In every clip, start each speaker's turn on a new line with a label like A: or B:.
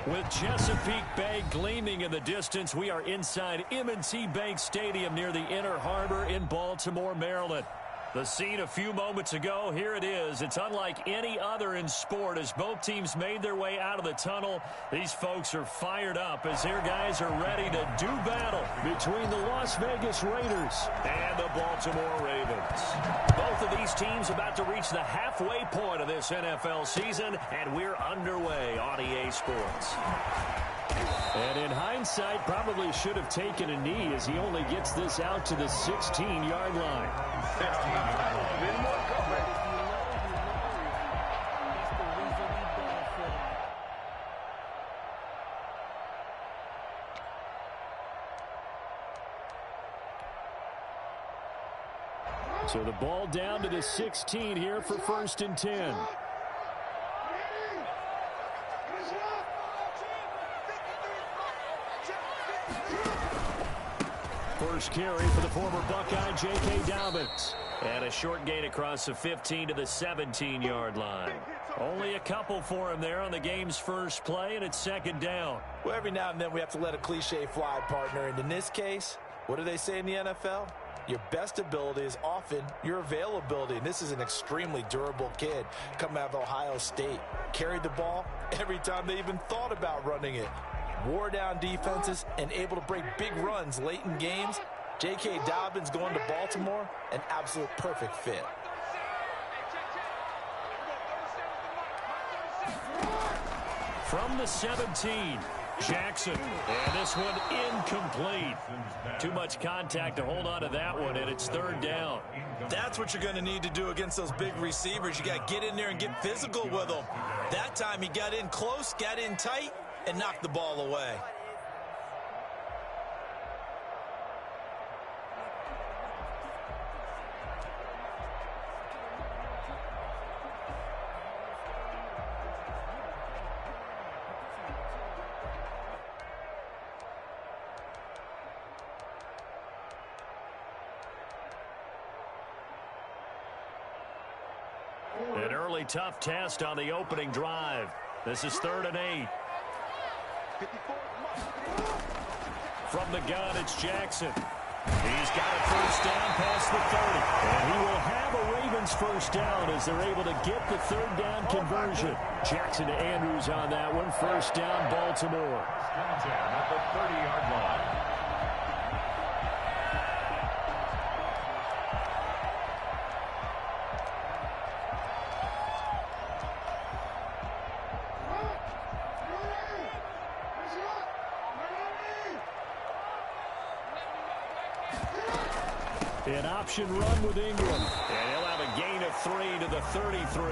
A: With Chesapeake Bay gleaming in the distance, we are inside M&T Bank Stadium near the Inner Harbor in Baltimore, Maryland. The scene a few moments ago, here it is. It's unlike any other in sport as both teams made their way out of the tunnel. These folks are fired up as their guys are ready to do battle between the Las Vegas Raiders and the Baltimore Ravens. Both of these teams about to reach the halfway point of this NFL season, and we're underway on EA Sports. And in hindsight, probably should have taken a knee as he only gets this out to the 16-yard line. So the ball down to the 16 here for 1st and 10. First carry for the former Buckeye, J.K. Dobbins. And a short gain across the 15 to the 17-yard line. Only a couple for him there on the game's first play, and it's 2nd down.
B: Well, every now and then we have to let a cliche fly, partner. And in this case, what do they say in the NFL? Your best ability is often your availability. And this is an extremely durable kid coming out of Ohio State. Carried the ball every time they even thought about running it. Wore down defenses and able to break big runs late in games. J.K. Dobbins going to Baltimore, an absolute perfect fit.
A: From the 17, Jackson. And this one incomplete. Too much contact to hold on to that one, and it's 3rd down.
B: That's what you're going to need to do against those big receivers. You got to get in there and get physical with them. That time he got in close, got in tight, and knocked the ball away.
A: An early tough test on the opening drive. This is 3rd and 8. From the gun, it's Jackson. He's got a 1st down past the 30. And he will have a Ravens 1st down as they're able to get the 3rd down conversion. Jackson to Andrews on that one. 1st down, Baltimore.
C: At the 30-yard line.
A: An option run with Ingram. And he'll have a gain of 3 to the 33.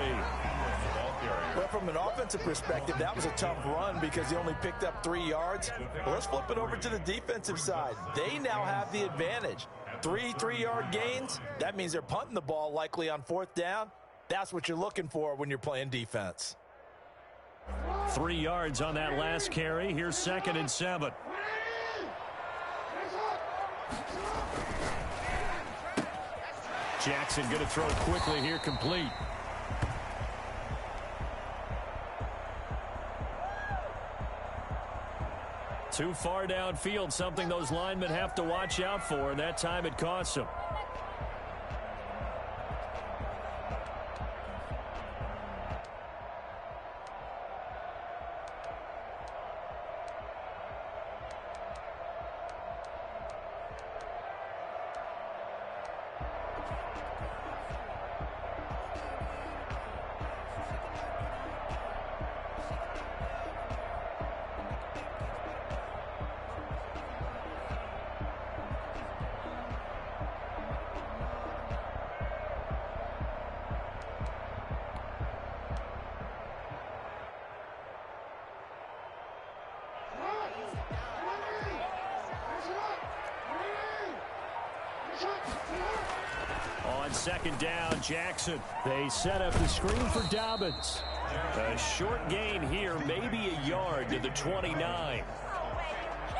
B: Well, from an offensive perspective, that was a tough run because he only picked up 3 yards. Well, let's flip it over to the defensive side. They now have the advantage. 3 3-yard gains. That means they're punting the ball likely on 4th down. That's what you're looking for when you're playing defense.
A: 3 yards on that last carry. Here's 2nd and 7. Jackson going to throw quickly here, complete. Too far downfield, something those linemen have to watch out for, and that time it costs them. On 2nd down, Jackson. They set up the screen for Dobbins. A short gain here, maybe a yard to the 29.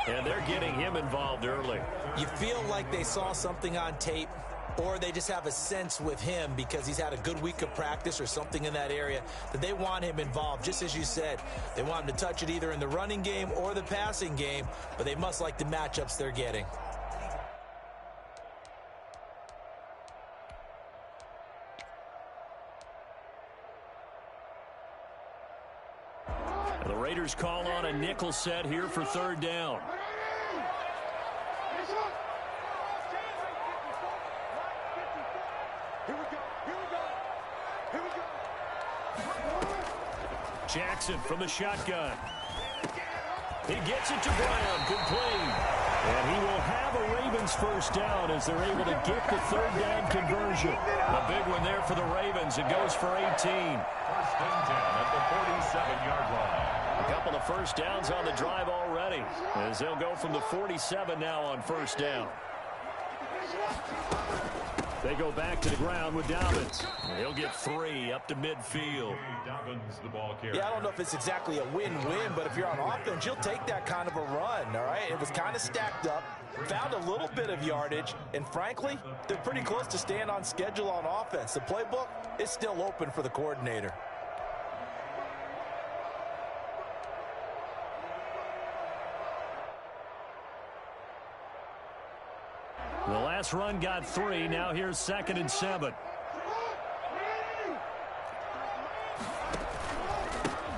A: And they're getting him involved early.
B: You feel like they saw something on tape or they just have a sense with him because he's had a good week of practice or something in that area that they want him involved. Just as you said, they want him to touch it either in the running game or the passing game, but they must like the matchups they're getting.
A: The Raiders call on a nickel set here for third down. Jackson from the shotgun. He gets it to Brown. Good play. And he will have a Ravens first down as they're able to get the third down conversion. A big one there for the Ravens. It goes for 18.
C: First and 10 at the 47-yard line.
A: A couple of first downs on the drive already, as they'll go from the 47 now on first down. They go back to the ground with Dobbins. He'll get 3 up to midfield.
C: Dobbins, the ball carrier.
B: Yeah, I don't know if it's exactly a win-win, but if you're on offense, you'll take that kind of a run, all right? It was kind of stacked up, found a little bit of yardage, and frankly, they're pretty close to staying on schedule on offense. The playbook is still open for the coordinator.
A: The last run got 3. Now here's 2nd and 7.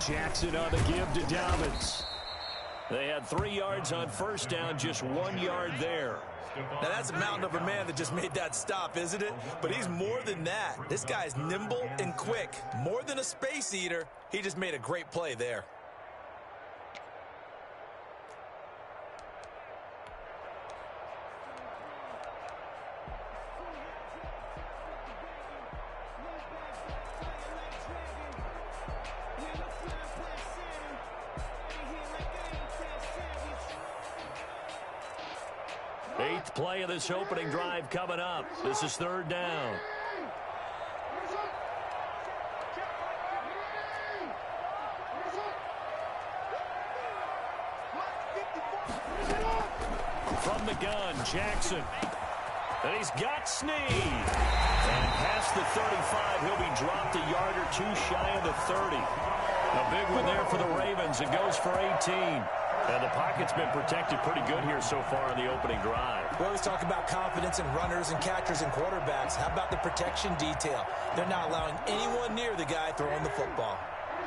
A: Jackson on the give to Dobbins. They had 3 yards on first down, just 1 yard there.
B: Now that's a mountain of a man that just made that stop, isn't it? But he's more than that. This guy's nimble and quick. More than a space eater, he just made a great play there.
A: Eighth play of this opening drive coming up. This is third down. From the gun, Jackson. And he's got Snead. And past the 35, he'll be dropped a yard or 2 shy of the 30. A big one there for the Ravens. It goes for 18. And the pocket's been protected pretty good here so far in the opening drive.
B: We always talk about confidence in runners and catchers and quarterbacks. How about the protection detail? They're not allowing anyone near the guy throwing the football.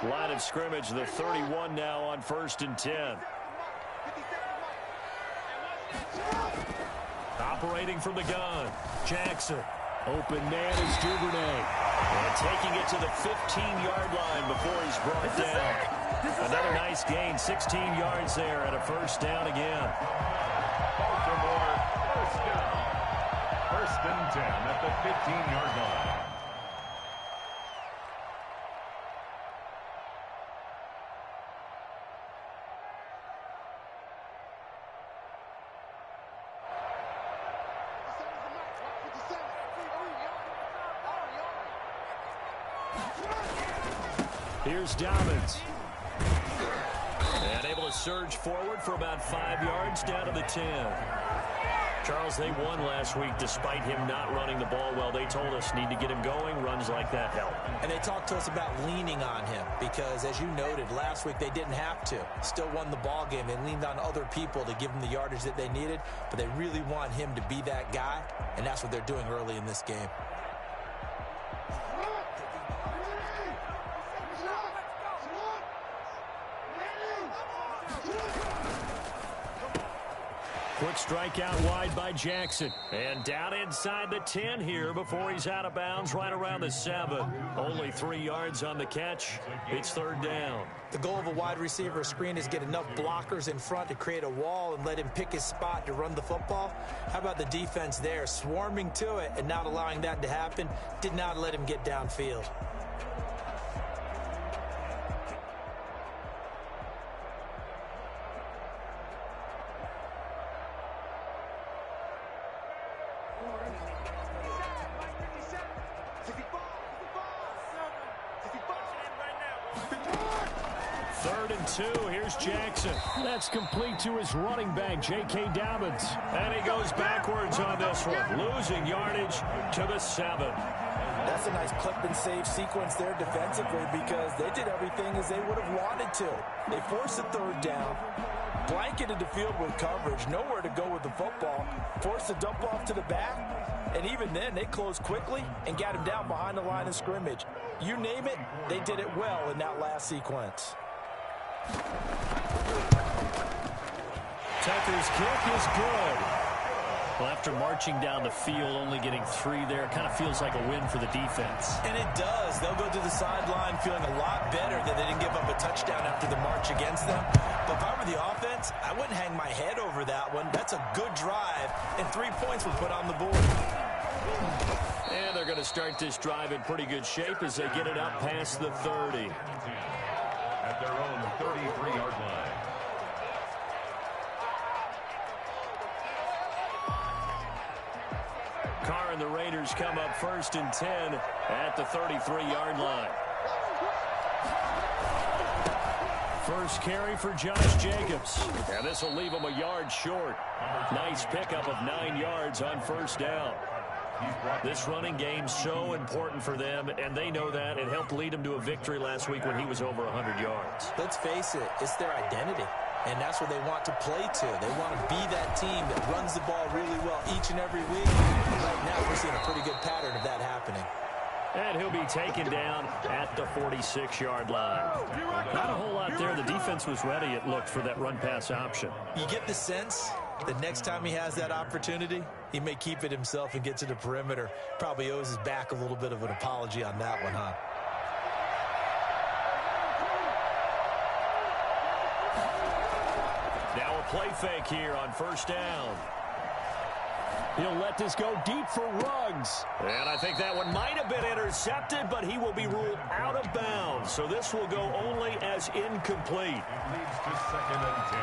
A: Line of scrimmage, the 31 now on 1st and 10. Operating from the gun, Jackson. Open man is Duvernay. And taking it to the 15-yard line before he's brought down. Another nice gain, 16 yards there and a first down again.
C: Baltimore, first down. 1st and 10 at the 15-yard line.
A: Here's Dobbins. And able to surge forward for about 5 yards down to the 10. Charles, they won last week despite him not running the ball well. They told us need to get him going. Runs like that help.
B: And they talked to us about leaning on him because, as you noted, last week they didn't have to. Still won the ball game. They leaned on other people to give them the yardage that they needed, but they really want him to be that guy, and that's what they're doing early in this game.
A: Quick strike out wide by Jackson. And down inside the 10 here before he's out of bounds right around the 7. Only 3 yards on the catch. It's third down.
B: The goal of a wide receiver screen is get enough blockers in front to create a wall and let him pick his spot to run the football. How about the defense there? Swarming to it and not allowing that to happen. Did not let him get downfield.
A: 3rd and 2. Here's Jackson. That's complete to his running back, J.K. Dobbins. And he goes backwards on this one, losing yardage to the 7.
B: That's a nice clip and save sequence there defensively because they did everything as they would have wanted to. They forced a 3rd down, blanketed the field with coverage, nowhere to go with the football, forced a dump off to the back, and even then they closed quickly and got him down behind the line of scrimmage. You name it, they did it well in that last sequence.
A: Tucker's kick is good. Well, after marching down the field, only getting 3 there, it kind of feels like a win for the defense.
B: And it does. They'll go to the sideline feeling a lot better that they didn't give up a touchdown after the march against them. But if I were the offense, I wouldn't hang my head over that one. That's a good drive, and 3 points were put on the board.
A: And they're going to start this drive in pretty good shape as they get it up past the 30.
C: At their own 33-yard line.
A: Carr and the Raiders come up 1st and 10 at the 33-yard line. First carry for Josh Jacobs. And this will leave him a yard short. Nice pickup of 9 yards on 1st down. This running game so important for them, and they know that. It helped lead them to a victory last week when he was over 100 yards.
B: Let's face it, it's their identity. And that's what they want to play to. They want to be that team that runs the ball really well each and every week. And right now, we're seeing a pretty good pattern of that happening.
A: And he'll be taken down at the 46-yard line. Not a whole lot there. The defense was ready, it looked, for that run-pass option.
B: You get the sense that next time he has that opportunity, he may keep it himself and get to the perimeter. Probably owes his back a little bit of an apology on that one, huh?
A: Now a play fake here on 1st down. He'll let this go deep for Ruggs. And I think that one might have been intercepted, but he will be ruled out of bounds. So this will go only as incomplete.
C: It leads to 2nd and 10.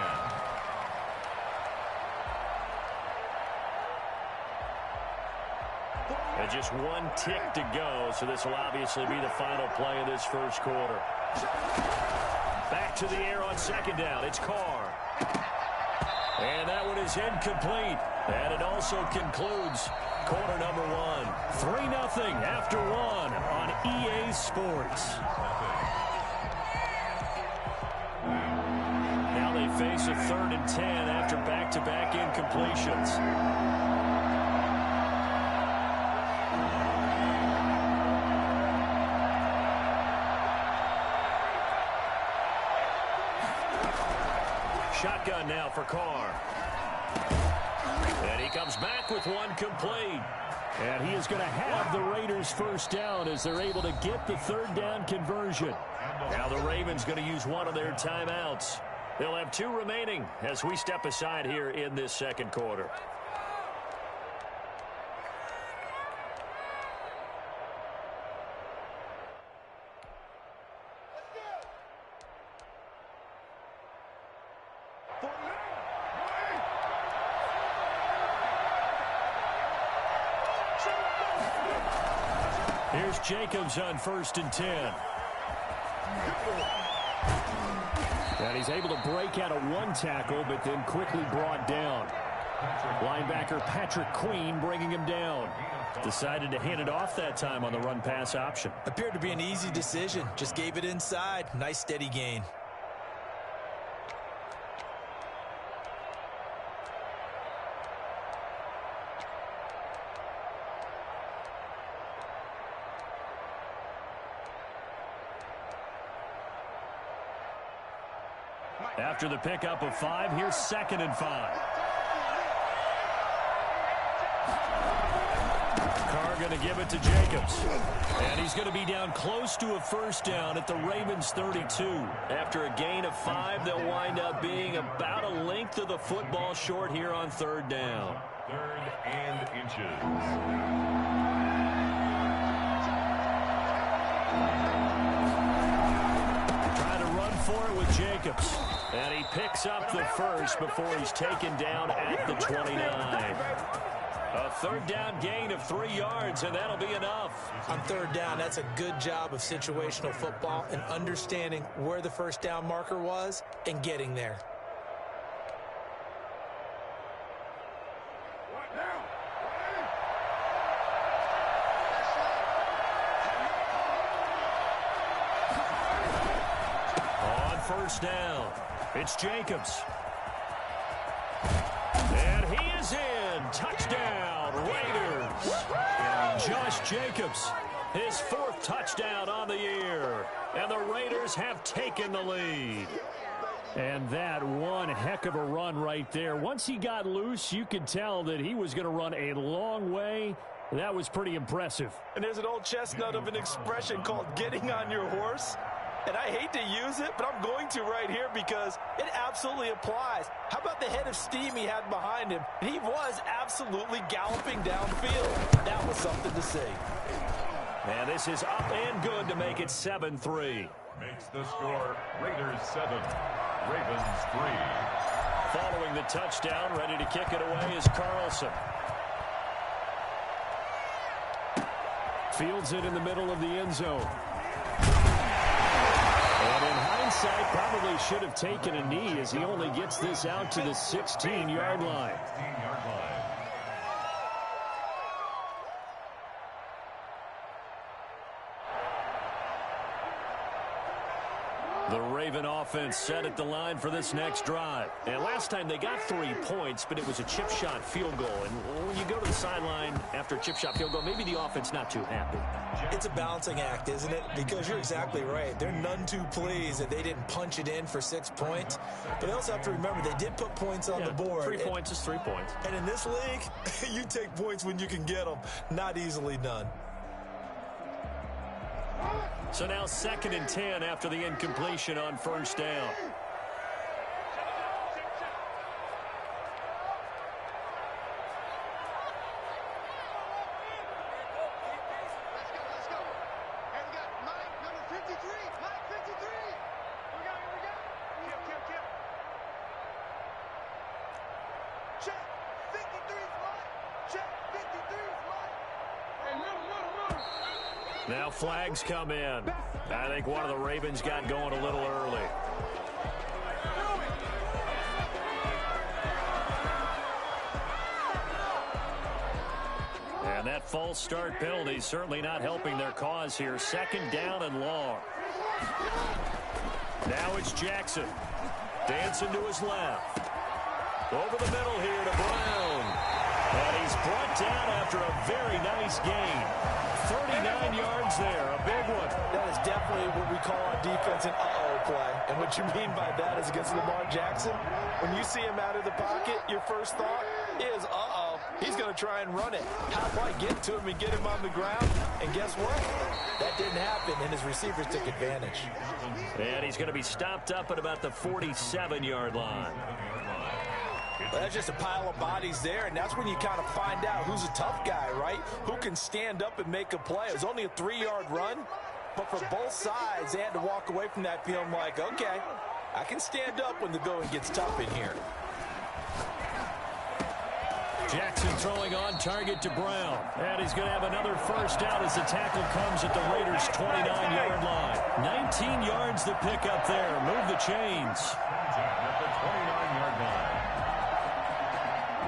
A: And just 1 tick to go, so this will obviously be the final play of this 1st quarter. Back to the air on 2nd down. It's Carr. And that one is incomplete. And it also concludes quarter number 1. 3-0 after 1 on EA Sports. Now they face a 3rd and 10 after back-to-back incompletions. Shotgun now for Carr. And he comes back with 1 complete. And he is going to have the Raiders' 1st down as they're able to get the 3rd down conversion. Now the Ravens going to use 1 of their timeouts. They'll have 2 remaining as we step aside here in this 2nd quarter. Here's Jacobs on 1st and 10. And he's able to break out of 1 tackle, but then quickly brought down. Linebacker Patrick Queen bringing him down. Decided to hand it off that time on the run-pass option.
B: Appeared to be an easy decision. Just gave it inside. Nice steady gain.
A: After the pickup of 5, here's 2nd and 5. Carr going to give it to Jacobs. And he's going to be down close to a 1st down at the Ravens' 32. After a gain of 5, they'll wind up being about a length of the football short here on 3rd down.
C: 3rd and inches.
A: For it with Jacobs. And he picks up the 1st before he's taken down at the 29. A third down gain of 3 yards, and that'll be enough.
B: On third down, that's a good job of situational football and understanding where the first down marker was and getting there.
A: On first down, it's Jacobs. And he is in. Touchdown, Raiders. Josh Jacobs, his 4th touchdown on the year. And the Raiders have taken the lead. And that one heck of a run right there. Once he got loose, you could tell that he was going to run a long way. That was pretty impressive.
B: And there's an old chestnut of an expression called getting on your horse. And I hate to use it, but I'm going to right here because it absolutely applies. How about the head of steam he had behind him? He was absolutely galloping downfield. That was something to see.
A: And this is up and good to make it 7-3.
C: Makes the score Raiders 7, Ravens 3.
A: Following the touchdown, ready to kick it away is Carlson. Fields it in the middle of the end zone. And in hindsight, probably should have taken a knee as he only gets this out to the 16-yard line. The Raven offense set at the line for this next drive. And last time they got 3 points, but it was a chip shot field goal. And when you go to the sideline after a chip shot field goal, maybe the offense not too happy.
B: It's a balancing act, isn't it? Because you're exactly right. They're none too pleased that they didn't punch it in for 6 points. But they also have to remember they did put points on the board.
A: 3 points is 3 points.
B: And in this league, you take points when you can get them. Not easily done.
A: So now 2nd and 10 after the incompletion on first down. Now flags come in. I think one of the Ravens got going a little early. And that false start penalty certainly not helping their cause here. 2nd down and long. Now it's Jackson. Dancing to his left. Over the middle here to Brown. And he's brought down after a very nice gain. 39 yards there, a big one.
B: That is definitely what we call on defense an uh-oh play. And what you mean by that is against Lamar Jackson, when you see him out of the pocket, your first thought is, uh-oh, he's going to try and run it. How do I get to him and get him on the ground? And guess what? That didn't happen, and his receivers took advantage.
A: And he's going to be stopped up at about the 47-yard line.
B: Well, that's just a pile of bodies there, and that's when you kind of find out who's a tough guy, right? Who can stand up and make a play. It was only a 3-yard run, but for both sides, they had to walk away from that feeling like, okay, I can stand up when the going gets tough in here.
A: Jackson throwing on target to Brown. And he's going to have another first down as the tackle comes at the Raiders' 29-yard line. 19 yards the pickup there. Move the chains.
C: At the 29-yard line.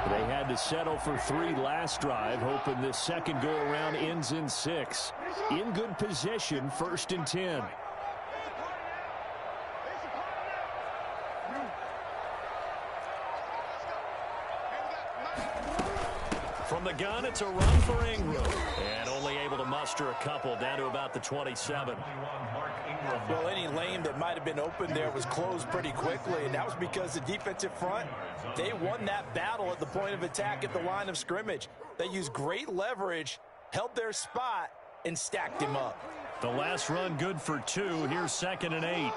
A: They had to settle for 3 last drive, hoping this second go-around ends in 6. In good position, 1st and 10. From the gun, it's a run for Ingram. And only able to muster a couple down to about the 27.
B: Well, any lane that might have been open there was closed pretty quickly, and that was because the defensive front, they won that battle at the point of attack at the line of scrimmage. They used great leverage, held their spot, and stacked him up.
A: The last run good for 2. Here's 2nd and 8.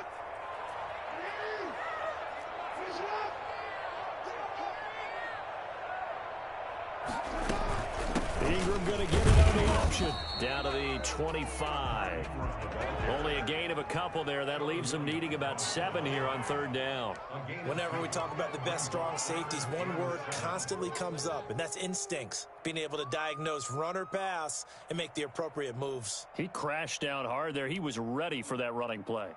A: Ingram going to get it on the option. Down to the 25. Only a gain of a couple there. That leaves them needing about 7 here on 3rd down.
B: Whenever we talk about the best strong safeties, one word constantly comes up, and that's instincts. Being able to diagnose run or pass and make the appropriate moves.
A: He crashed down hard there. He was ready for that running play.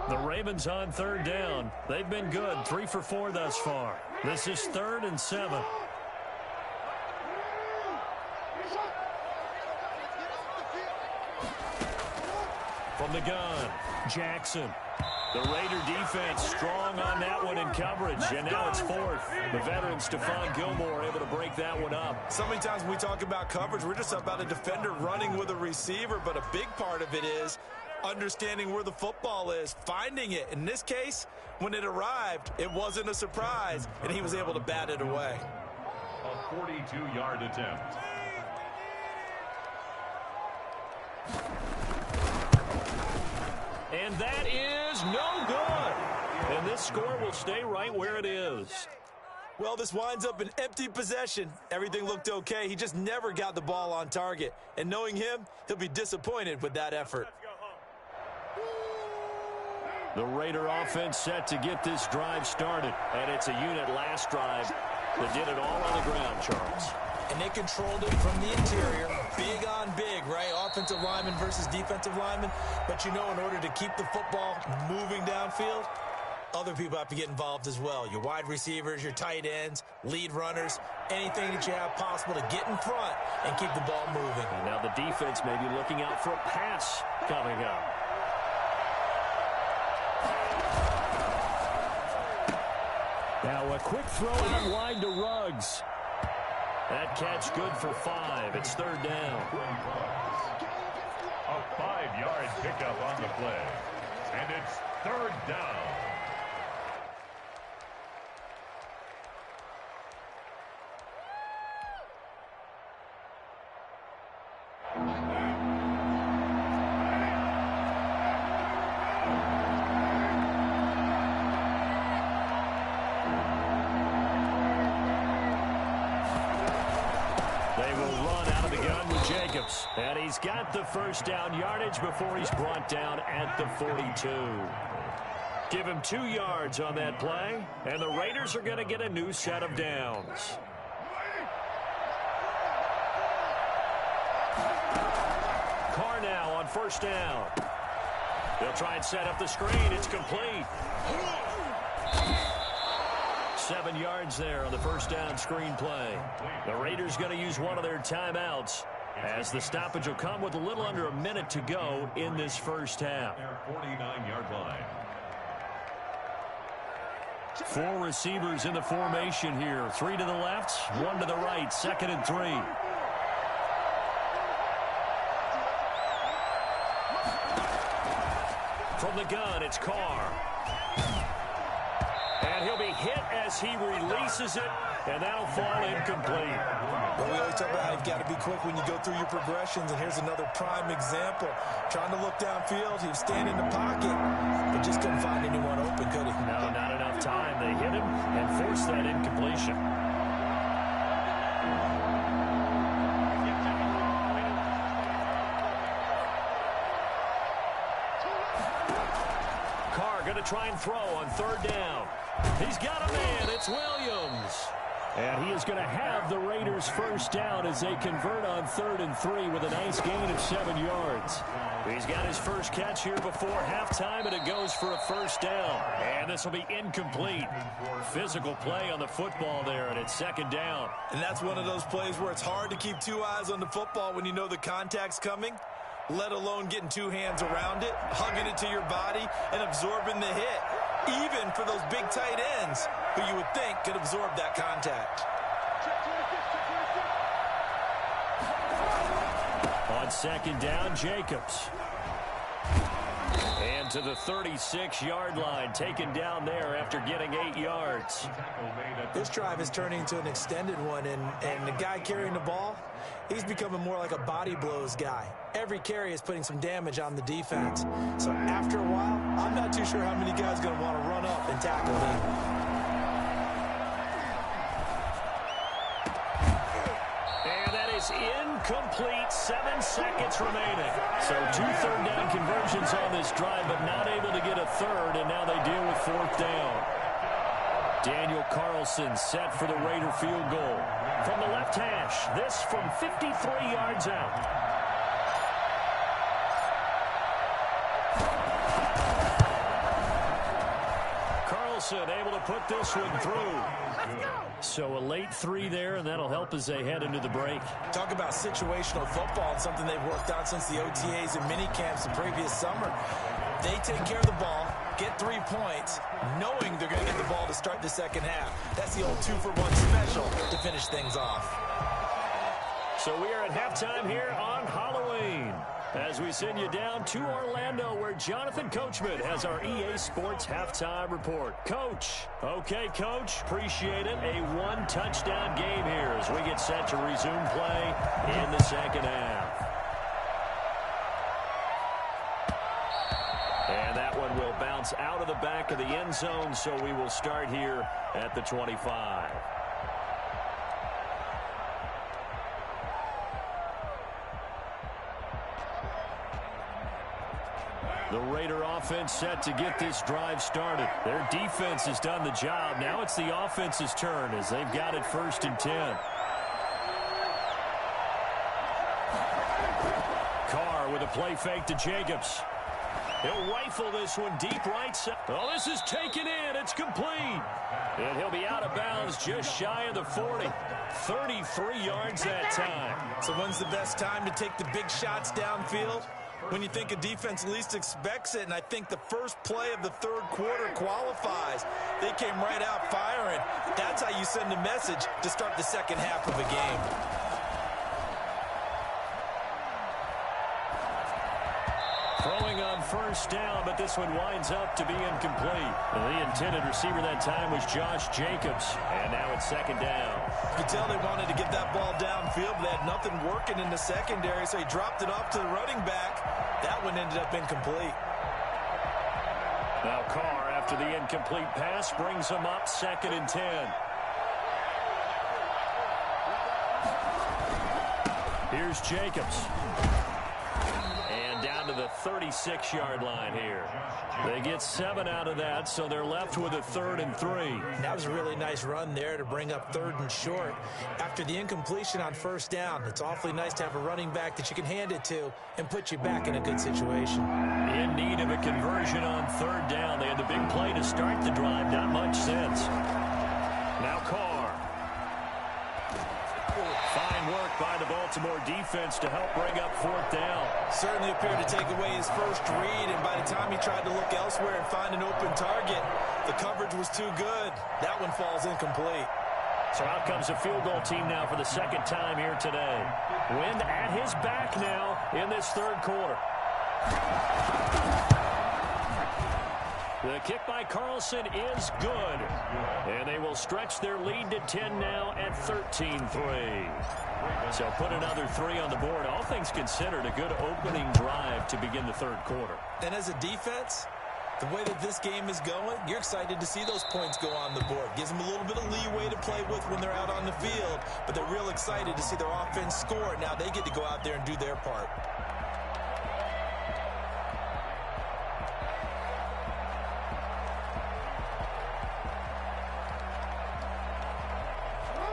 A: The Ravens on 3rd down. They've been good, 3 for 4 thus far. This is 3rd and 7. From the gun, Jackson. The Raider defense strong on that one in coverage, and now it's 4th. The veteran Stephon Gilmore able to break that one up.
B: So many times when we talk about coverage, we're just about a defender running with a receiver, but a big part of it is understanding where the football is, finding it. In this case, when it arrived, it wasn't a surprise, and he was able to bat it away.
C: A 42-yard attempt.
A: And that is no good. And this score will stay right where it is.
B: Well, this winds up an empty possession. Everything looked okay. He just never got the ball on target. And knowing him, he'll be disappointed with that effort.
A: The Raider offense set to get this drive started. And it's a unit last drive that did it all on the ground, Charles.
B: And they controlled it from the interior. Big on big, right? Offensive lineman versus defensive lineman. But you know, in order to keep the football moving downfield, other people have to get involved as well. Your wide receivers, your tight ends, lead runners, anything that you have possible to get in front and keep the ball moving.
A: And now the defense may be looking out for a pass coming up. Now a quick throw out wide to Ruggs. That catch good for 5. It's 3rd down.
C: A 5-yard pickup on the play. And it's 3rd down.
A: And he's got the first down yardage before he's brought down at the 42. Give him 2 yards on that play, and the Raiders are going to get a new set of downs. Carr now on 1st down. They'll try and set up the screen. It's complete. 7 yards there on the 1st down screen play. The Raiders going to use one of their timeouts, as the stoppage will come with a little under a minute to go in this first half.
C: 49-yard line.
A: 4 receivers in the formation here. 3 to the left, 1 to the right. 2nd and 3. From the gun, it's Carr. And he'll be hit as he releases it, and that'll fall incomplete.
B: Well, we always talk about how you've got to be quick when you go through your progressions, and here's another prime example. Trying to look downfield, he was standing in the pocket, but just couldn't find anyone open, could he?
A: No, not enough time. They hit him and forced that incompletion. Carr going to try and throw on 3rd down. He's got a man. It's Williams. And he is going to have the Raiders' first down as they convert on 3rd and 3 with a nice gain of 7 yards. He's got his first catch here before halftime, and it goes for a first down. And this will be incomplete. Physical play on the football there, and it's 2nd down.
B: And that's one of those plays where it's hard to keep 2 eyes on the football when you know the contact's coming, let alone getting 2 hands around it, hugging it to your body, and absorbing the hit. Even for those big tight ends who you would think could absorb that contact.
A: On 2nd down, Jacobs. And to the 36-yard line, taken down there after getting 8 yards.
B: This drive is turning into an extended one, and the guy carrying the ball, he's becoming more like a body blows guy. Every carry is putting some damage on the defense. So after a while, I'm not too sure how many guys are going to want to run up and tackle him.
A: And that is incomplete. 7 seconds remaining. So 2 third-down conversions on this drive, but not able to get a third, and now they deal with 4th down. Daniel Carlson set for the Raider field goal. From the left hash, this from 53 yards out. Carlson able to put this one through. So a late 3 there, and that'll help as they head into the break.
B: Talk about situational football, and something they've worked on since the OTAs and mini camps the previous summer. They take care of the ball, get 3 points, knowing they're going to get the ball to start the second half. That's the old 2-for-1 special to finish things off.
A: So we are at halftime here on Halloween, as we send you down to Orlando, where Jonathan Coachman has our EA Sports halftime report. Coach. Okay, Coach. Appreciate it. A 1-touchdown game here as we get set to resume play in the second half. And that one will bounce out of the back of the end zone, so we will start here at the 25. The Raider offense set to get this drive started. Their defense has done the job. Now it's the offense's turn as they've got it 1st and 10. Carr with a play fake to Jacobs. He'll rifle this one deep right side. Oh, this is taken in. It's complete. And he'll be out of bounds just shy of the 40. 33 yards that time.
B: So when's the best time to take the big shots downfield? When you think a defense least expects it, and I think the first play of the 3rd quarter qualifies. They came right out firing. That's how you send a message to start the second half of a game.
A: Throwing on 1st down, but this one winds up to be incomplete. The intended receiver that time was Josh Jacobs, and now it's 2nd down.
B: You could tell they wanted to get that ball downfield, but they had nothing working in the secondary, so he dropped it off to the running back. That one ended up incomplete.
A: Now Carr, after the incomplete pass, brings him up 2nd and 10. Here's Jacobs. And down to the 36-yard line here. They get 7 out of that, so they're left with a 3rd and 3.
B: That was a really nice run there to bring up 3rd and short. After the incompletion on 1st down, it's awfully nice to have a running back that you can hand it to and put you back in a good situation.
A: In need of a conversion on 3rd down. They had the big play to start the drive. Not much sense. Now Carr. Fine work by the Baltimore defense to help bring up 4th down.
B: Certainly appeared to take away his first read, and by the time he tried to look elsewhere and find an open target, the coverage was too good. That one falls incomplete.
A: So out comes a field goal team now for the 2nd time here today. Wind at his back now in this 3rd quarter. The kick by Carlson is good. And they will stretch their lead to 10 now at 13-3. So put another 3 on the board. All things considered, a good opening drive to begin the 3rd quarter.
B: And as a defense, the way that this game is going, you're excited to see those points go on the board. Gives them a little bit of leeway to play with when they're out on the field, but they're real excited to see their offense score. Now they get to go out there and do their part.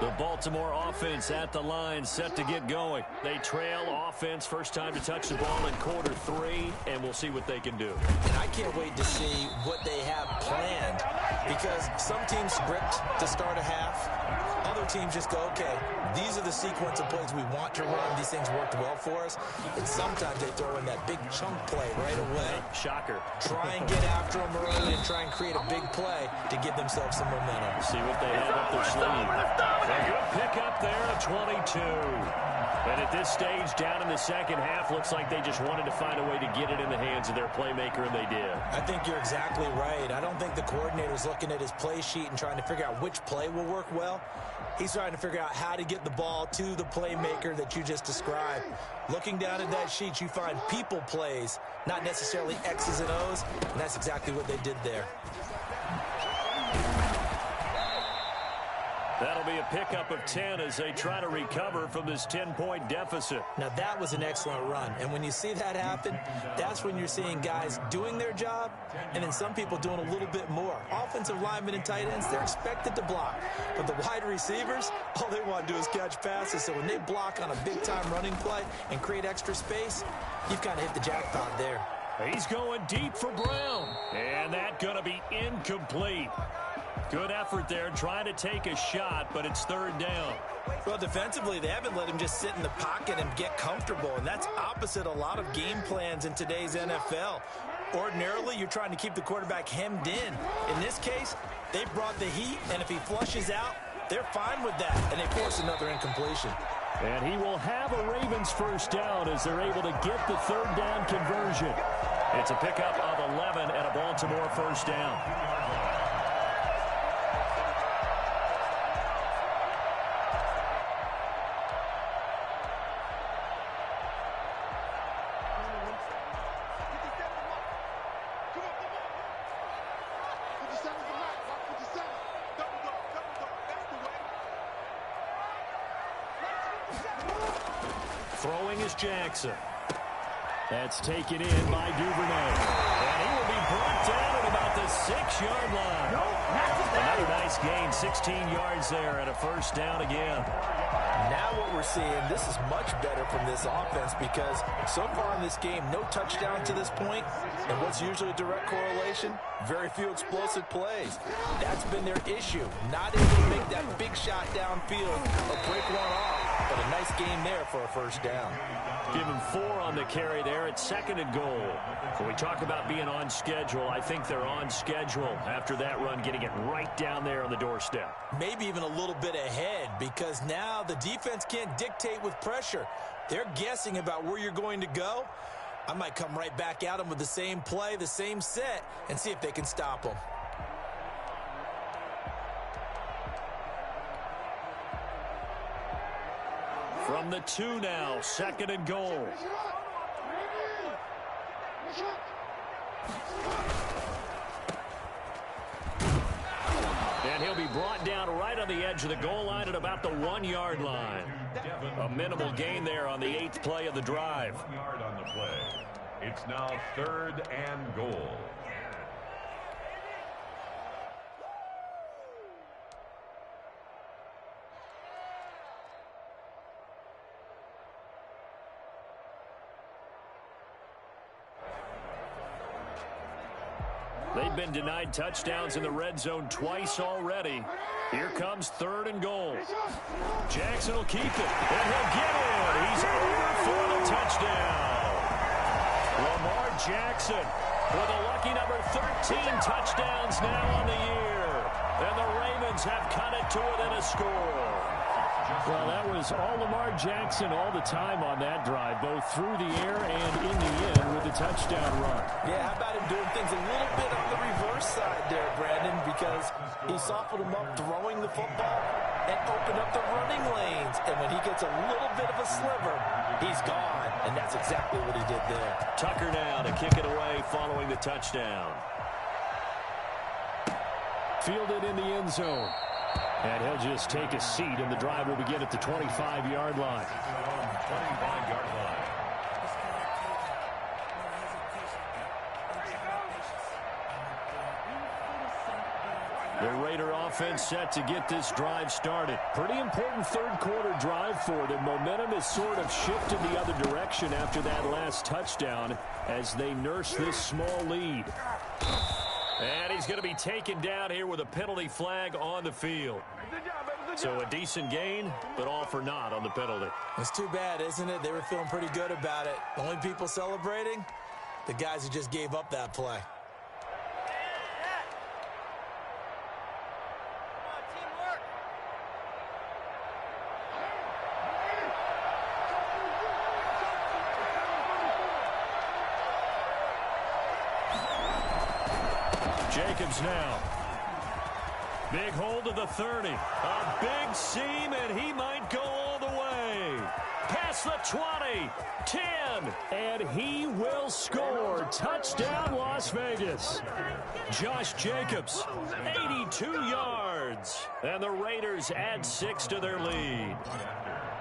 A: The Baltimore offense at the line, set to get going. They trail offense, first time to touch the ball in quarter 3, and we'll see what they can do.
B: And I can't wait to see what they have planned, because some teams script to start a half. Other teams just go, okay, these are the sequence of plays we want to run. These things worked well for us. And sometimes they throw in that big chunk play right away.
A: Shocker.
B: Try and get after them early and try and create a big play to give themselves some momentum.
A: See what they have up their sleeve. A good pick up there at 22. And at this stage, down in the second half, looks like they just wanted to find a way to get it in the hands of their playmaker, and they did.
B: I think you're exactly right. I don't think the coordinator's looking at his play sheet and trying to figure out which play will work well. He's trying to figure out how to get the ball to the playmaker that you just described. Looking down at that sheet, you find people plays, not necessarily X's and O's, and that's exactly what they did there.
A: That'll be a pickup of 10 as they try to recover from this 10-point deficit.
B: Now, that was an excellent run. And when you see that happen, that's when you're seeing guys doing their job and then some people doing a little bit more. Offensive linemen and tight ends, they're expected to block. But the wide receivers, all they want to do is catch passes. So when they block on a big-time running play and create extra space, you've kind of hit the jackpot there.
A: He's going deep for Brown. And that's going to be incomplete. Good effort there, trying to take a shot, but it's third down.
B: Well, defensively, they haven't let him just sit in the pocket and get comfortable, and that's opposite a lot of game plans in today's NFL. Ordinarily, you're trying to keep the quarterback hemmed in. In this case, they brought the heat, and if he flushes out, they're fine with that, and they force another incompletion.
A: And he will have a Ravens first down as they're able to get the third down conversion. It's a pickup of 11 and a Baltimore first down. Throwing is Jackson. That's taken in by Duvernay. And he will be brought down at about the 6-yard line. Another nice gain, 16 yards there and a first down again.
B: Now what we're seeing, this is much better from this offense because so far in this game, no touchdown to this point. And what's usually a direct correlation? Very few explosive plays. That's been their issue. Not able to make that big shot downfield or break one off. But a nice game there for a first down.
A: Give him 4 on the carry there at 2nd and goal. When we talk about being on schedule, I think they're on schedule after that run, getting it right down there on the doorstep.
B: Maybe even a little bit ahead because now the defense can't dictate with pressure. They're guessing about where you're going to go. I might come right back at them with the same play, the same set, and see if they can stop them.
A: From the 2 now, 2nd and goal. And he'll be brought down right on the edge of the goal line at about the 1-yard line. A minimal gain there on the 8th play of the drive.
C: Yard on the play. It's now 3rd and goal.
A: They've been denied touchdowns in the red zone twice already. Here comes 3rd and goal. Jackson will keep it, and he'll get it. He's over for the touchdown. Lamar Jackson with a lucky number 13 touchdowns now on the year. And the Ravens have cut it to within a score. Well, that was all Lamar Jackson all the time on that drive, both through the air and in the end with the touchdown run.
B: Yeah, how about him doing things a little bit on the reverse side there, Brandon, because he softened him up throwing the football and opened up the running lanes. And when he gets a little bit of a sliver, he's gone. And that's exactly what he did there.
A: Tucker now to kick it away following the touchdown. Fielded in the end zone. And he'll just take a seat, and the drive will begin at the 25-yard line.
C: 25-yard line.
A: The Raider offense set to get this drive started. Pretty important third-quarter drive for them. Momentum has sort of shifted the other direction after that last touchdown as they nurse this small lead. And he's going to be taken down here with a penalty flag on the field. So a decent gain, but all for naught on the penalty.
B: It's too bad, isn't it? They were feeling pretty good about it. The only people celebrating, the guys who just gave up that play.
A: Jacobs now. Big hold of the 30. A big seam, and he might go all the way. past the 20, 10, and he will score. Touchdown, Las Vegas. Josh Jacobs, 82 yards, and the Raiders add 6 to their lead.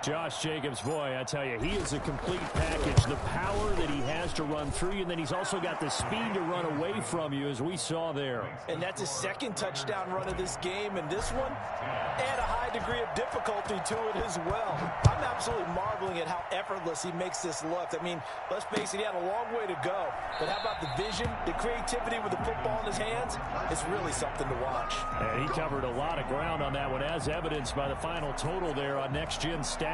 A: Josh Jacobs, boy, I tell you, he is a complete package. The power that he has to run through you, and then he's also got the speed to run away from you, as we saw there. And that's his second touchdown run of this game, and this one, add a high degree of difficulty to it as well. I'm absolutely marveling at how effortless he makes this look. I mean, let's face it, he had a long way to go. But how about the vision, the creativity with the football in his hands? It's really something to watch. And he covered a lot of ground on that one, as evidenced by the final total there on Next Gen Stats.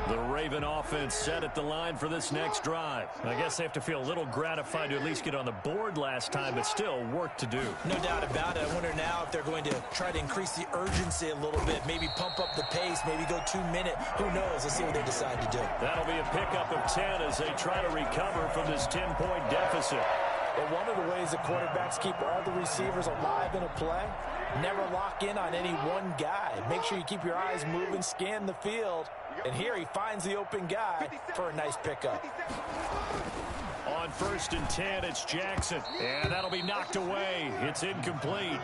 A: The Raven offense set at the line for this next drive. I guess they have to feel a little gratified to at least get on the board last time, but still work to do. No doubt about it. I wonder now if they're going to try to increase the urgency a little bit, maybe pump up the pace, maybe go 2 minute. Who knows? Let's see what they decide to do. That'll be a pickup of 10 as they try to recover from this 10-point deficit. But one of the ways the quarterbacks keep all the receivers alive in a play, never lock in on any one guy. Make sure you keep your eyes moving, scan the field. And here he finds the open guy for a nice pickup. On 1st and 10, it's Jackson. And that'll be knocked away. It's incomplete.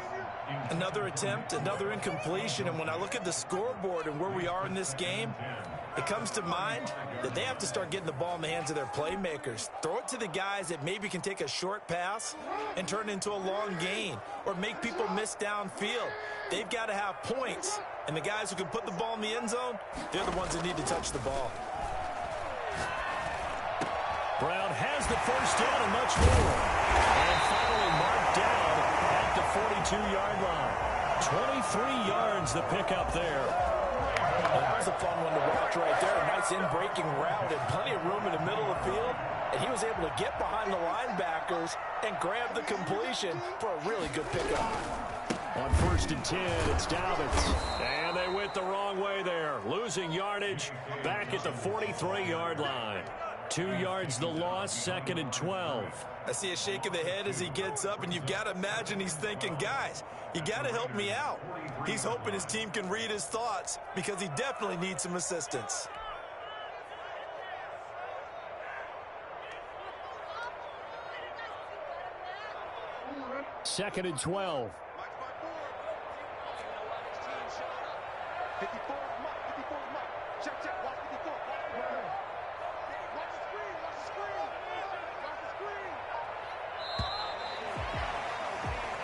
A: Another attempt, another incompletion. And when I look at the scoreboard and where we are in this game, it comes to mind that they have to start getting the ball in the hands of their playmakers. Throw it to the guys that maybe can take a short pass and turn it into a long gain or make people miss downfield. They've got to have points. And the guys who can put the ball in the end zone, they're the ones that need to touch the ball. Brown has the first down and much more. And finally marked down at the 42-yard line. 23 yards the pickup there. Well, that was a fun one to watch right there. A nice in-breaking route and plenty of room in the middle of the field. And he was able to get behind the linebackers and grab the completion for a really good pickup. On 1st and 10, it's Dobbins. And they went the wrong way there. Losing yardage back at the 43-yard line. 2 yards the loss, 2nd and 12. I see a shake of the head as he gets up, and you've got to imagine he's thinking, guys, you got to help me out. He's hoping his team can read his thoughts because he definitely needs some assistance. Second and 12.
D: 54 mark, 54 mark. Check, check, watch 54. Watch the screen, watch the screen. Watch the screen.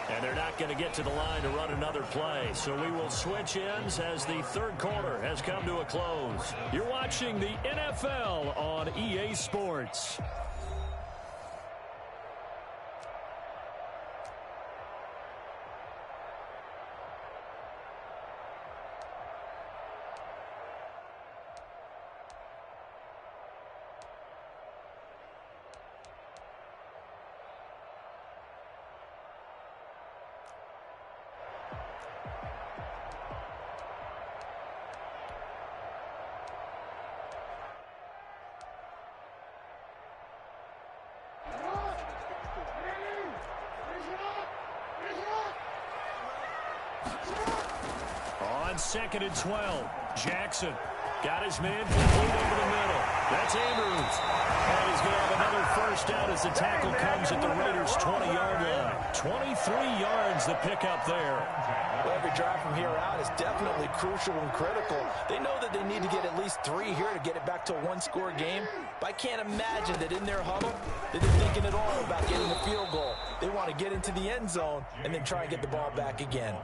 A: And they're not going to get to the line to run another play. So we will switch ends as the third quarter has come to a close. You're watching the NFL on EA Sports. On 2nd and 12, Jackson got his man complete over the middle. That's Andrews. And he's going to have another first down as the tackle comes at the Raiders' 20-yard line. 23 yards the pickup there. Well, every drive from here out is definitely crucial and critical. They know that they need to get at least 3 here to get it back to a one-score game. But I can't imagine that in their huddle that they're thinking at all about getting a field goal. They want to get into the end zone and then try and get the ball back again.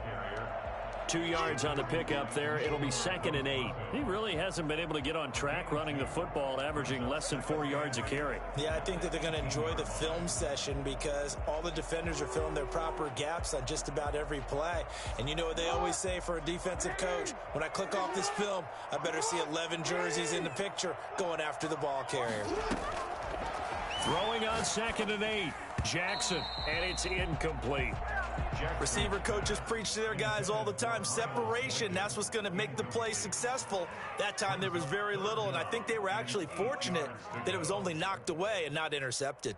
A: 2 yards on the pickup there. It'll be 2nd and 8. He really hasn't been able to get on track running the football, averaging less than 4 yards a carry. Yeah, I think that they're going to enjoy the film session because all the defenders are filling their proper gaps on just about every play. And you know what they always say for a defensive coach? When I click off this film, I better see 11 jerseys in the picture going after the ball carrier. Throwing on 2nd and 8. Jackson, and it's incomplete. Receiver coaches preach to their guys all the time. Separation, that's what's going to make the play successful. That time there was very little, and I think they were actually fortunate that it was only knocked away and not intercepted.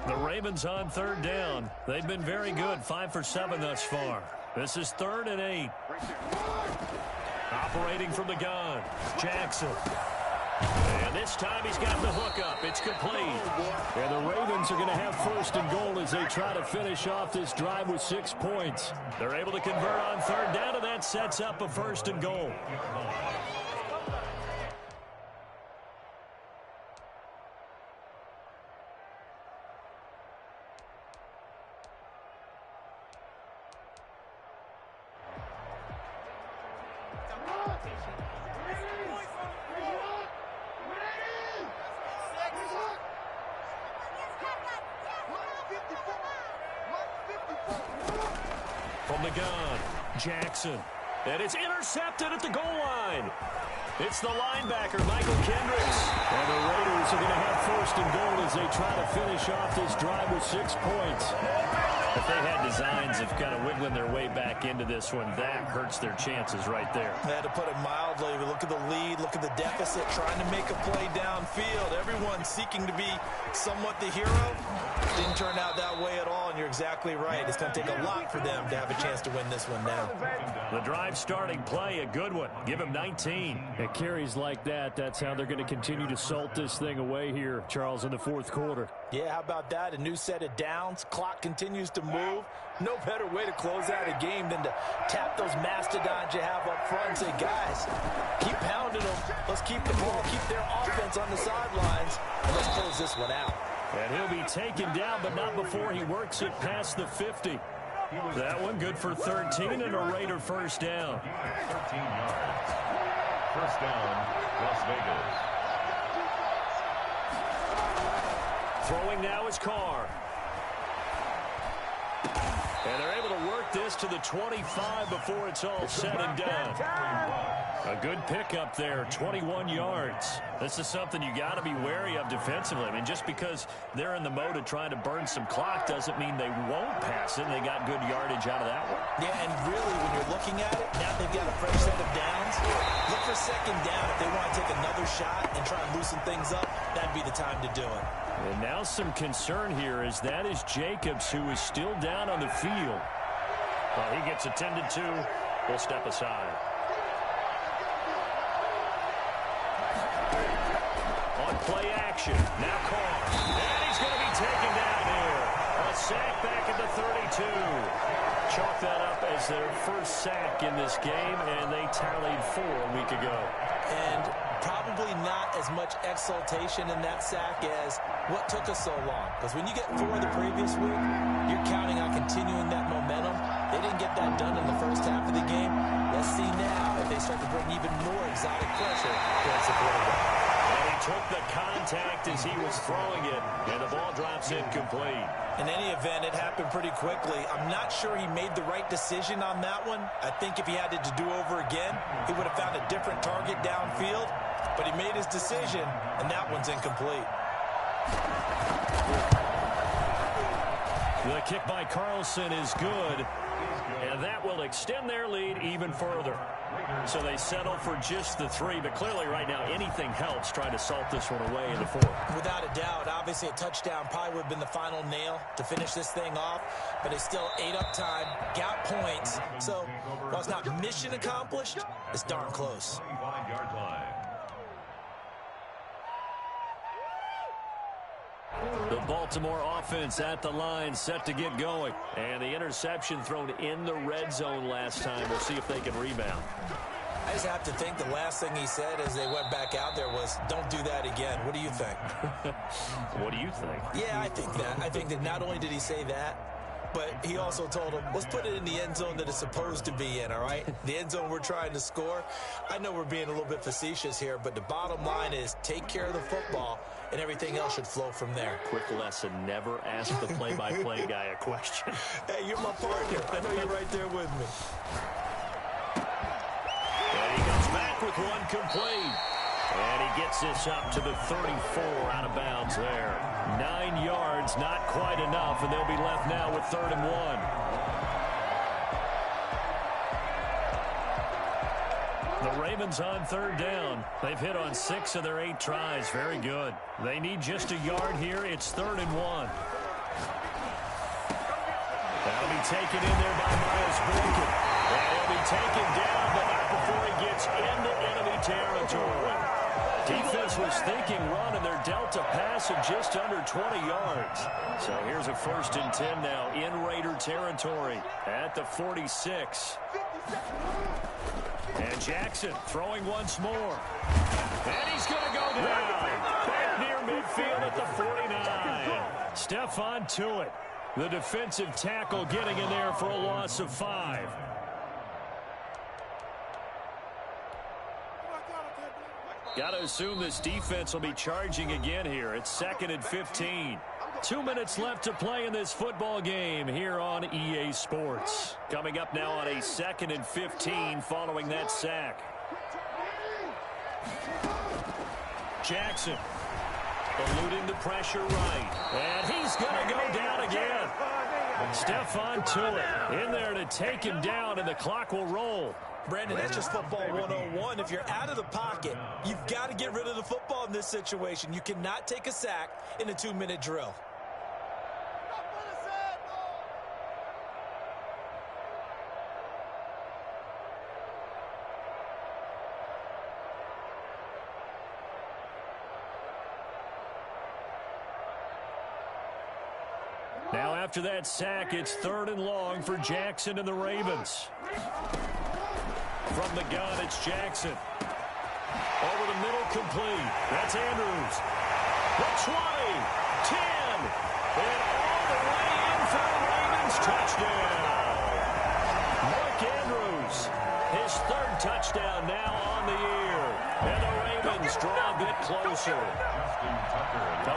A: The Ravens on third down. They've been very good, 5 for 7 thus far. This is 3rd and 8. Operating from the gun, Jackson. And this time he's got the hook up. It's complete. And the Ravens are going to have 1st and goal as they try to finish off this drive with 6 points. They're able to convert on third down, and that sets up a 1st and goal. From the gun, Jackson. And it's intercepted at the goal line. It's the linebacker, Michael Kendricks. And the Raiders are going to have 1st and goal as they try to finish off this drive with 6 points. If they had designs of kind of wiggling their way back into this one, that hurts their chances right there.
B: I had to put it mildly. Look at the lead. Look at the deficit. Trying to make a play downfield. Everyone seeking to be somewhat the hero. Didn't turn out that way at all, and you're exactly right. It's going to take a lot for them to have a chance to win this one now.
A: The drive starting play, a good one. Give him 19. At carries like that, that's how they're going to continue to salt this thing away here, Charles, in the 4th quarter.
B: Yeah, how about that? A new set of downs. Clock continues to move. No better way to close out a game than to tap those mastodons you have up front and say, guys, keep pounding them. Let's keep the ball, keep their offense on the sidelines, and let's close this one out.
A: And he'll be taken down, but not before he works it past the 50. That one good for 13 and a Raider 1st down.
C: 13 yards. 1st down, Las Vegas.
A: Throwing now is Carr. And they're able to work this to the 25 before it's all said and done. A good pickup there, 21 yards. This is something you got to be wary of defensively. I mean, just because they're in the mode of trying to burn some clock doesn't mean they won't pass it. They got good yardage out of that one.
B: Yeah, and really, when you're looking at it, now they've got a fresh set of downs. Look for 2nd down. If they want to take another shot and try and loosen things up, that'd be the time to do it.
A: And now some concern here is that is Jacobs, who is still down on the field. Well, he gets attended to. We'll step aside. On play action. Now Carr. And he's going to be taken down here. A sack back at the 32. Chalk that up as their 1st sack in this game, and they tallied 4 a week ago.
B: And probably not as much exultation in that sack as what took us so long. Because when you get 4 the previous week, you're counting on continuing that momentum. They didn't get that done in the 1st half of the game. Let's see now if they start to bring even more exotic pressure towards the quarterback.
A: And he took the contact as he was throwing it, and the ball drops incomplete.
B: In any event, it happened pretty quickly. I'm not sure he made the right decision on that one. I think if he had it to do over again, he would have found a different target downfield. But he made his decision, and that one's incomplete.
A: The kick by Carlson is good, and that will extend their lead even further. So they settle for just the 3, but clearly right now anything helps trying to salt this one away in the 4th.
B: Without a doubt, obviously a touchdown probably would have been the final nail to finish this thing off, but it's still 8 up time, got points. So while it's not mission accomplished, it's darn close.
C: 25-yard line.
A: The Baltimore offense at the line, set to get going. And the interception thrown in the red zone last time. We'll see if they can rebound.
B: I just have to think the last thing he said as they went back out there was, don't do that again. What do you think?
A: What do you think?
B: Yeah, I think that. I think that not only did he say that, but he also told him, let's put it in the end zone that it's supposed to be in, all right? The end zone we're trying to score. I know we're being a little bit facetious here, but the bottom line is take care of the football, and everything else should flow from there.
A: Quick lesson, never ask the play-by-play guy a question.
B: Hey, you're my partner. I know you're right there with me.
A: And he comes back with one complete. And he gets this up to the 34 out of bounds there. 9 yards, not quite enough, and they'll be left now with 3rd and 1. The Ravens on 3rd down. They've hit on 6 of their 8 tries. Very good. They need just a yard here. It's 3rd and 1. taken in there by Miles Boykin. And he'll be taken down, but not before he gets into enemy territory. Defense was thinking run, and they're dealt a pass of just under 20 yards. So here's a 1st and 10 now in Raider territory at the 46. And Jackson throwing once more. And he's going to go down. Back near midfield at the 49. Stephon Tuitt, the defensive tackle, getting in there for a loss of 5. Got to assume this defense will be charging again here. It's 2nd and 15. 2 minutes left to play in this football game here on EA Sports. Coming up now on a 2nd and 15 following that sack. Jackson eluding the pressure right. And he's going to go down again. Stephon Tuitt in there to take him down, and the clock will roll.
B: Brandon, that's just football 101. If you're out of the pocket, you've got to get rid of the football in this situation. You cannot take a sack in a 2-minute drill.
A: Now after that sack, it's 3rd and long for Jackson and the Ravens. From the gun, it's Jackson. Over the middle, complete. That's Andrews. The 20, 10, and all the way in for the Ravens touchdown. Mark Andrews, his 3rd touchdown now on the year. And the Ravens draw a bit closer.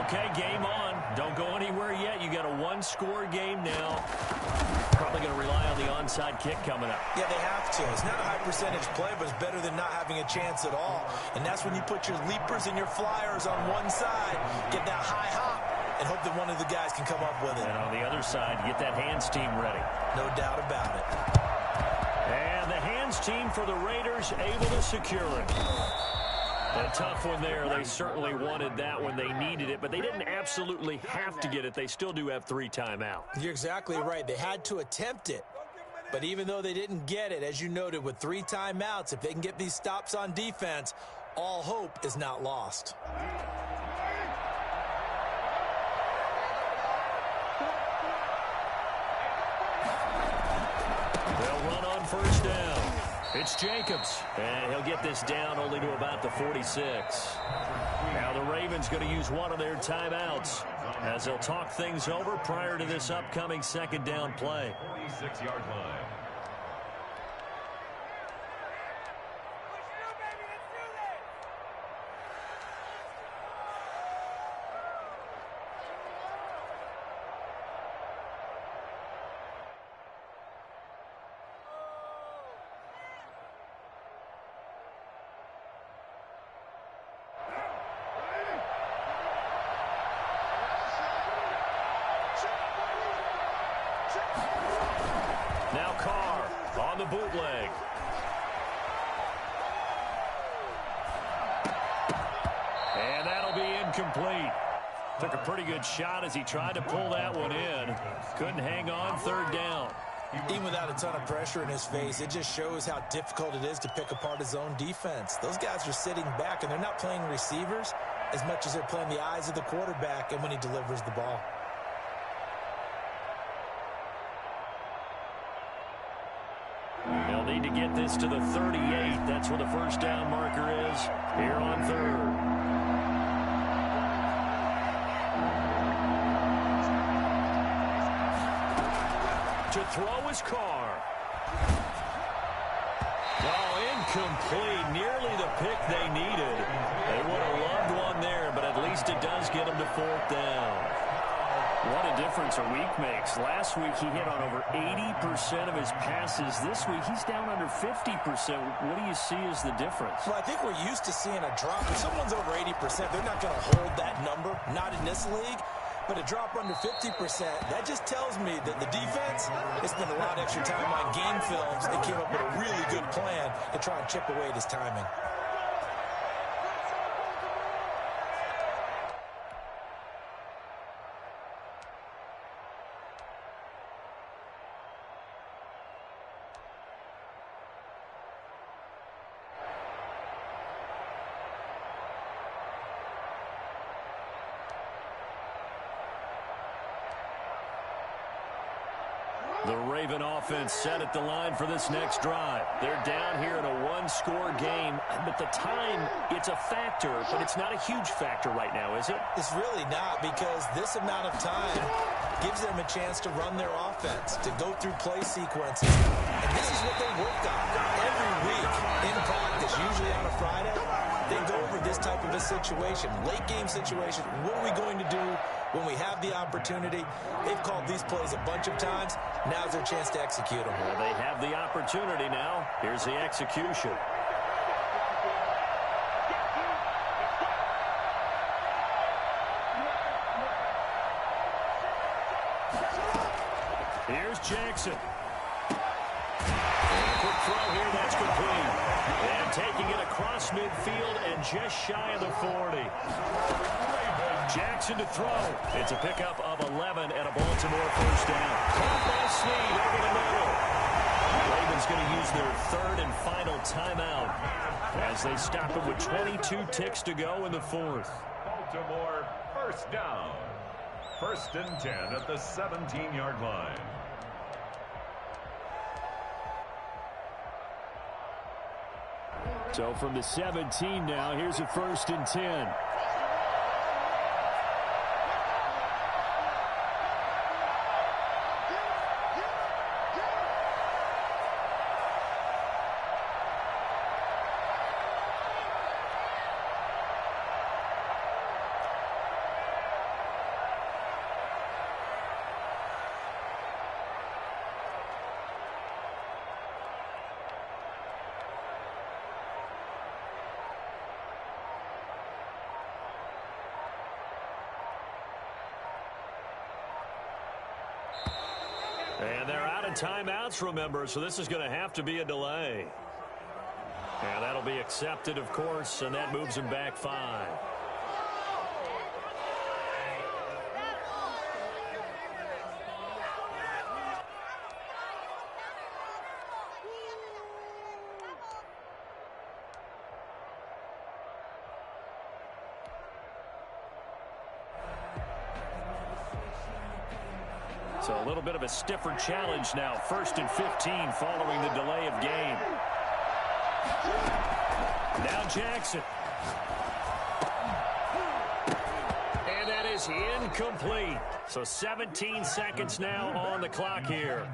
A: Okay, game on. Don't go anywhere yet. You got a 1-score game now. Probably going to rely on the onside kick coming up.
B: Yeah, they have to. It's not a high-percentage play, but it's better than not having a chance at all. And that's when you put your leapers and your flyers on one side, get that high hop, and hope that one of the guys can come up with it.
A: And on the other side, get that hands team ready.
B: No doubt about it.
A: And the hands team for the Raiders able to secure it. A tough one there. They certainly wanted that when they needed it, but they didn't absolutely have to get it. They still do have 3 timeouts.
B: You're exactly right. They had to attempt it. But even though they didn't get it, as you noted, with 3 timeouts, if they can get these stops on defense, all hope is not lost.
A: They'll run on 1st down. It's Jacobs, and he'll get this down only to about the 46. Now the Ravens going to use one of their timeouts as they'll talk things over prior to this upcoming 2nd down play.
C: 46-yard line.
A: Now Carr on the bootleg. And that'll be incomplete. Took a pretty good shot as he tried to pull that one in. Couldn't hang on, 3rd down.
B: Even without a ton of pressure in his face, it just shows how difficult it is to pick apart his own defense. Those guys are sitting back, and they're not playing receivers as much as they're playing the eyes of the quarterback and when he delivers the ball.
A: They'll need to get this to the 38. That's where the 1st down marker is here on 3rd. To throw is Carr. Oh, incomplete. Nearly the pick they needed. They would have loved one there, but at least it does get them to 4th down. What a difference a week makes. Last week he hit on over 80% of his passes. This week he's down under 50%. What do you see as the difference?
B: Well, I think we're used to seeing a drop. If someone's over 80%, they're not going to hold that number, not in this league. But a drop under 50%, that just tells me that the defense has spent a lot of extra time on game films and came up with a really good plan to try and chip away at his timing.
A: The Raven offense set at the line for this next drive. They're down here in a one-score game, but the time, it's a factor, but it's not a huge factor right now, is it?
B: It's really not, because this amount of time gives them a chance to run their offense, to go through play sequences. And this is what they work on every week in practice, usually on a Friday. They go over this type of a situation, late game situation. What are we going to do when we have the opportunity? They've called these plays a bunch of times. Now's their chance to execute them.
A: Well, they have the opportunity now. Here's the execution. Here's Jackson. Quick throw here, that's complete. And taking it across midfield and just shy of the 40. Jackson to throw. It's a pickup of 11 and a Baltimore first down. Caught by Snead over the middle. Ravens going to use their third and final timeout as they stop it with 22 ticks to go in the fourth.
C: Baltimore first down. 1st and 10 at the 17-yard line.
A: So from the 17 now, here's a 1st and 10. And they're out of timeouts, remember, so this is going to have to be a delay. And that'll be accepted, of course, and that moves them back 5. So a little bit of a stiffer challenge now. 1st and 15 following the delay of game. Now Jackson. And that is incomplete. So 17 seconds now on the clock here.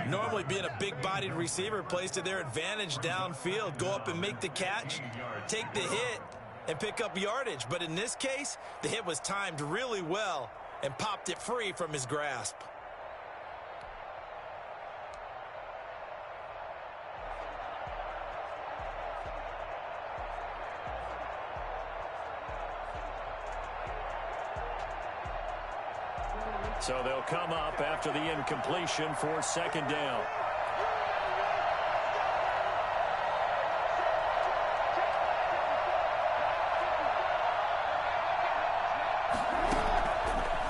B: Normally being a big-bodied receiver plays to their advantage downfield. Go up and make the catch, take the hit, and pick up yardage. But in this case, the hit was timed really well and popped it free from his grasp.
A: So they'll come up after the incompletion for 2nd down.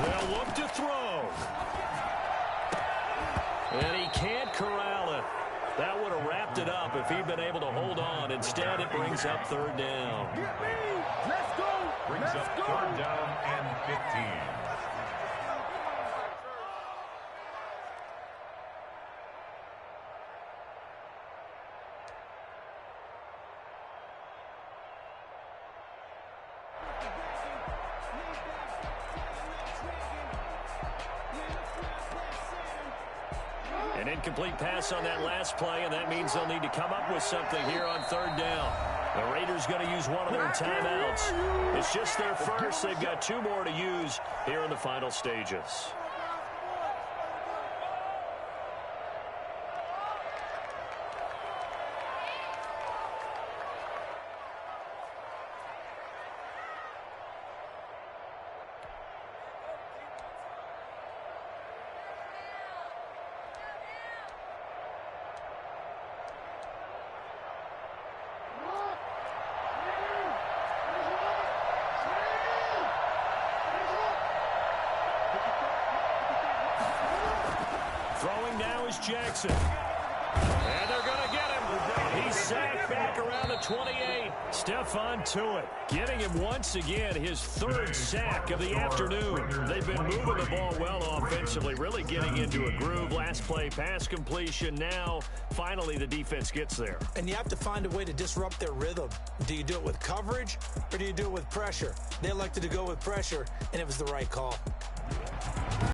A: They'll look to throw. And he can't corral it. That would have wrapped it up if he'd been able to hold on. Instead, it brings up 3rd down.
D: Let's go.
C: Brings up 3rd down and 15.
A: An incomplete pass on that last play, and that means they'll need to come up with something here on 3rd down. The Raiders going to use one of their timeouts. It's just their first. They've got 2 more to use here in the final stages. Throwing now is Jackson. And they're going to get him. He's sack back around the 28. Stephon Tuitt getting him once again his third sack of the afternoon. They've been moving the ball well offensively, really getting into a groove. Last play, pass completion. Now, finally, the defense gets there.
B: And you have to find a way to disrupt their rhythm. Do you do it with coverage or do you do it with pressure? They elected to go with pressure, and it was the right call.